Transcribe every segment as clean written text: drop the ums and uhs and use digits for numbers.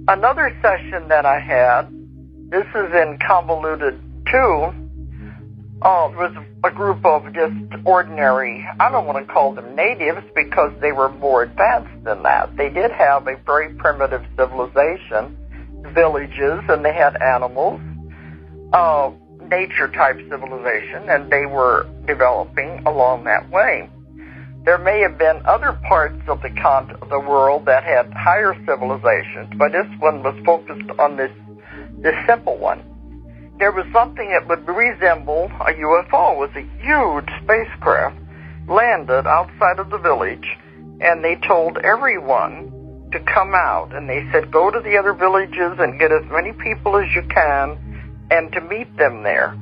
Another session that I had, this is in Convoluted 2, was a group of just ordinary, I don't want to call them natives because they were more advanced than that. They did have a very primitive civilization, villages, and they had animals, nature-type civilization, and they were developing along that way. There may have been other parts of the world that had higher civilizations, but this one was focused on this simple one. There was something that would resemble a UFO. It was a huge spacecraft, landed outside of the village, and they told everyone to come out, and they said, go to the other villages and get as many people as you can, and to meet them there.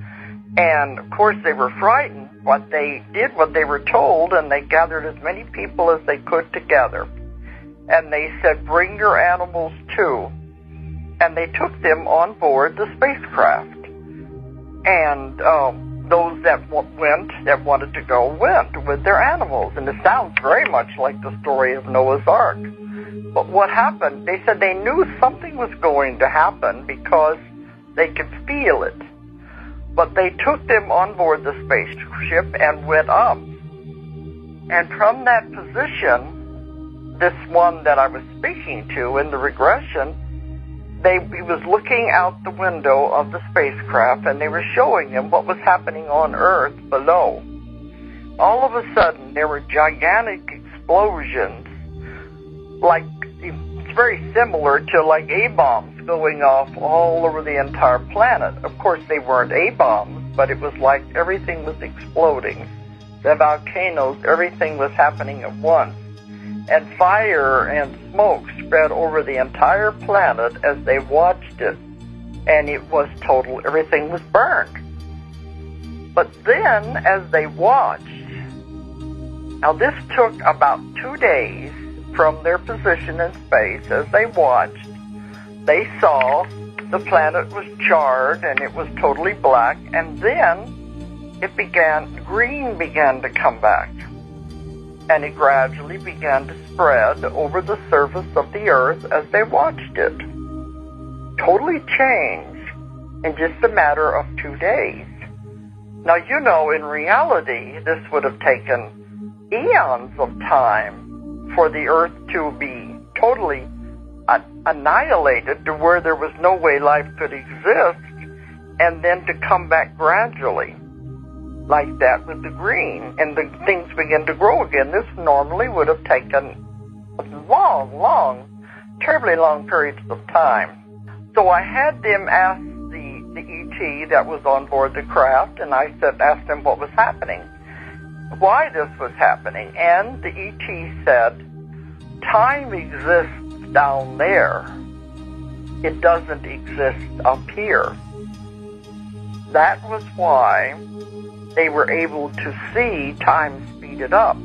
And, of course, they were frightened, but they did what they were told, and they gathered as many people as they could together. And they said, bring your animals too. And they took them on board the spacecraft. And those that wanted to go, went with their animals. And it sounds very much like the story of Noah's Ark. But what happened, they said they knew something was going to happen because they could feel it. But they took them on board the spaceship and went up. And from that position, this one that I was speaking to in the regression, he was looking out the window of the spacecraft, and they were showing him what was happening on Earth below. All of a sudden, there were gigantic explosions, like it's very similar to like A-bombs going off all over the entire planet. Of course, they weren't A-bombs, but it was like everything was exploding. The volcanoes, everything was happening at once. And fire and smoke spread over the entire planet as they watched it. And it was total, everything was burned. But then, as they watched, now this took about 2 days from their position in space. As they watched, they saw the planet was charred and it was totally black, and then green began to come back. And it gradually began to spread over the surface of the earth as they watched it. Totally changed in just a matter of 2 days. Now, you know, in reality, this would have taken eons of time for the earth to be totally annihilated to where there was no way life could exist, and then to come back gradually. Like that with the green, and the things begin to grow again. This normally would have taken terribly long periods of time. So I had them ask the ET that was on board the craft, and I asked him what was happening, why this was happening, and the ET said, time exists down there. It doesn't exist up here. That was why they were able to see time speeded up.